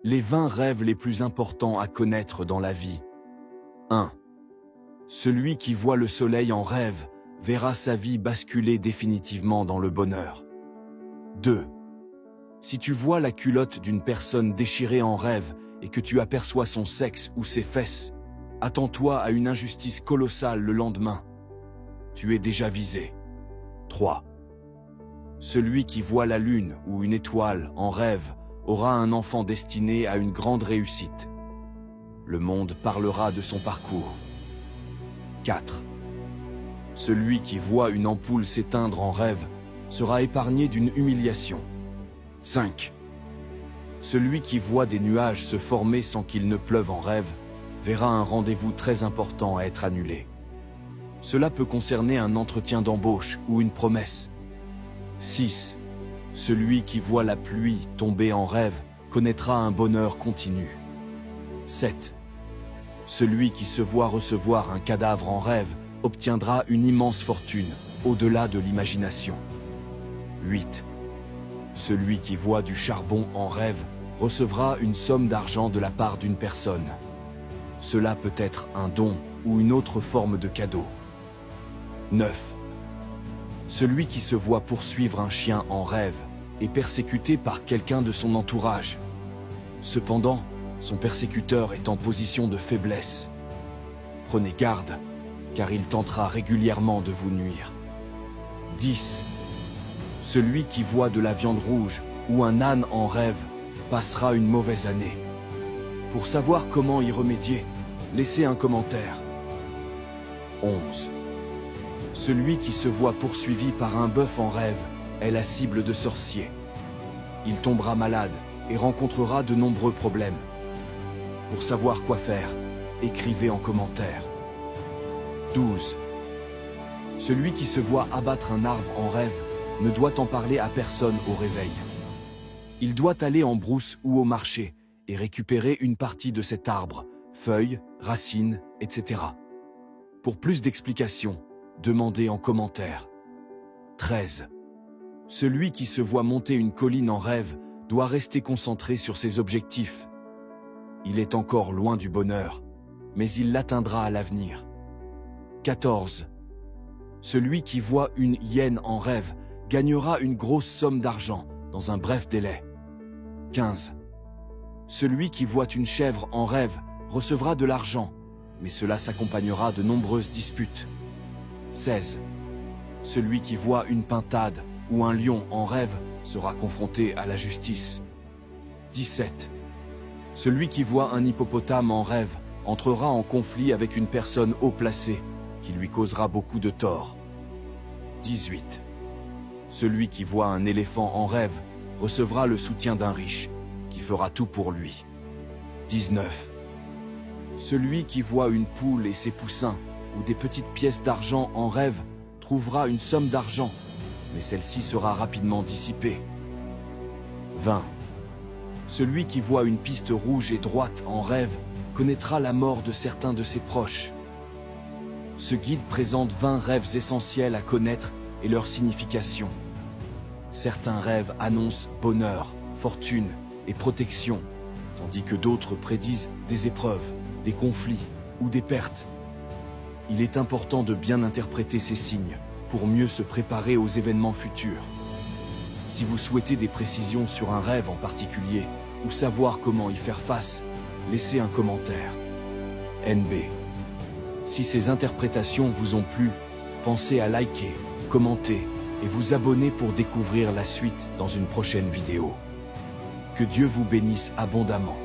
Les 20 rêves les plus importants à connaître dans la vie. 1. Celui qui voit le soleil en rêve verra sa vie basculer définitivement dans le bonheur. 2. Si tu vois la culotte d'une personne déchirée en rêve et que tu aperçois son sexe ou ses fesses, attends-toi à une injustice colossale le lendemain. Tu es déjà visé. 3. Celui qui voit la lune ou une étoile en rêve aura un enfant destiné à une grande réussite. Le monde parlera de son parcours. 4. Celui qui voit une ampoule s'éteindre en rêve sera épargné d'une humiliation. 5. Celui qui voit des nuages se former sans qu'il ne pleuve en rêve verra un rendez-vous très important à être annulé. Cela peut concerner un entretien d'embauche ou une promesse. 6. Celui qui voit la pluie tomber en rêve connaîtra un bonheur continu. 7. Celui qui se voit recevoir un cadavre en rêve obtiendra une immense fortune, au-delà de l'imagination. 8. Celui qui voit du charbon en rêve recevra une somme d'argent de la part d'une personne. Cela peut être un don ou une autre forme de cadeau. 9. Celui qui se voit poursuivre un chien en rêve est persécuté par quelqu'un de son entourage. Cependant, son persécuteur est en position de faiblesse. Prenez garde, car il tentera régulièrement de vous nuire. 10. Celui qui voit de la viande rouge ou un âne en rêve passera une mauvaise année. Pour savoir comment y remédier, laissez un commentaire. 11. Celui qui se voit poursuivi par un bœuf en rêve est la cible de sorciers. Il tombera malade et rencontrera de nombreux problèmes. Pour savoir quoi faire, écrivez en commentaire. 12. Celui qui se voit abattre un arbre en rêve ne doit en parler à personne au réveil. Il doit aller en brousse ou au marché et récupérer une partie de cet arbre, feuilles, racines, etc. Pour plus d'explications, demandez en commentaire. 13. Celui qui se voit monter une colline en rêve doit rester concentré sur ses objectifs. Il est encore loin du bonheur, mais il l'atteindra à l'avenir. 14. Celui qui voit une hyène en rêve gagnera une grosse somme d'argent dans un bref délai. 15. Celui qui voit une chèvre en rêve recevra de l'argent, mais cela s'accompagnera de nombreuses disputes. 16. Celui qui voit une pintade ou un lion en rêve sera confronté à la justice. 17. Celui qui voit un hippopotame en rêve entrera en conflit avec une personne haut placée qui lui causera beaucoup de tort. 18. Celui qui voit un éléphant en rêve recevra le soutien d'un riche qui fera tout pour lui. 19. Celui qui voit une poule et ses poussins ou des petites pièces d'argent en rêve trouvera une somme d'argent, mais celle-ci sera rapidement dissipée. 20. Celui qui voit une piste rouge et droite en rêve connaîtra la mort de certains de ses proches. Ce guide présente 20 rêves essentiels à connaître et leur signification. Certains rêves annoncent bonheur, fortune et protection, tandis que d'autres prédisent des épreuves, des conflits ou des pertes. Il est important de bien interpréter ces signes pour mieux se préparer aux événements futurs. Si vous souhaitez des précisions sur un rêve en particulier ou savoir comment y faire face, laissez un commentaire. NB. Si ces interprétations vous ont plu, pensez à liker, commenter et vous abonner pour découvrir la suite dans une prochaine vidéo. Que Dieu vous bénisse abondamment.